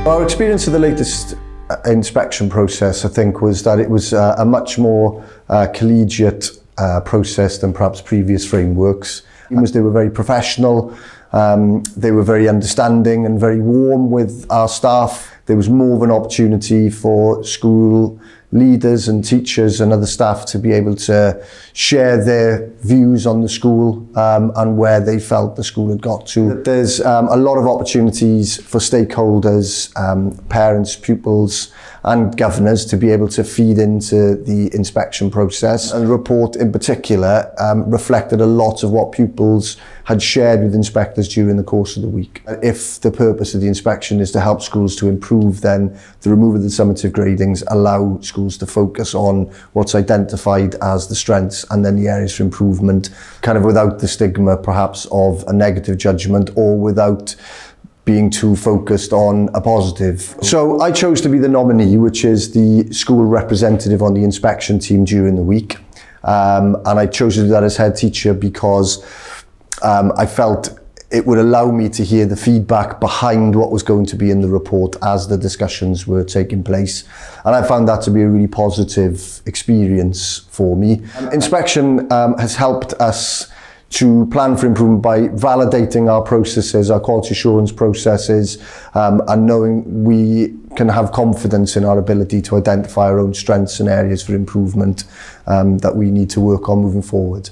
Our experience of the latest inspection process, I think, was that it was a much more collegiate process than perhaps previous frameworks. They were very professional, they were very understanding and very warm with our staff. There was more of an opportunity for school leaders and teachers and other staff to be able to share their views on the school and where they felt the school had got to. There's a lot of opportunities for stakeholders, parents, pupils and governors to be able to feed into the inspection process. And the report in particular reflected a lot of what pupils had shared with inspectors during the course of the week. If the purpose of the inspection is to help schools to improve, then the removal of the summative gradings allow schools to focus on what's identified as the strengths and then the areas for improvement, kind of without the stigma perhaps of a negative judgment or without being too focused on a positive. So I chose to be the nominee, which is the school representative on the inspection team during the week. And I chose to do that as head teacher because I felt it would allow me to hear the feedback behind what was going to be in the report as the discussions were taking place. And I found that to be a really positive experience for me. Inspection has helped us to plan for improvement by validating our processes, our quality assurance processes, and knowing we can have confidence in our ability to identify our own strengths and areas for improvement that we need to work on moving forward.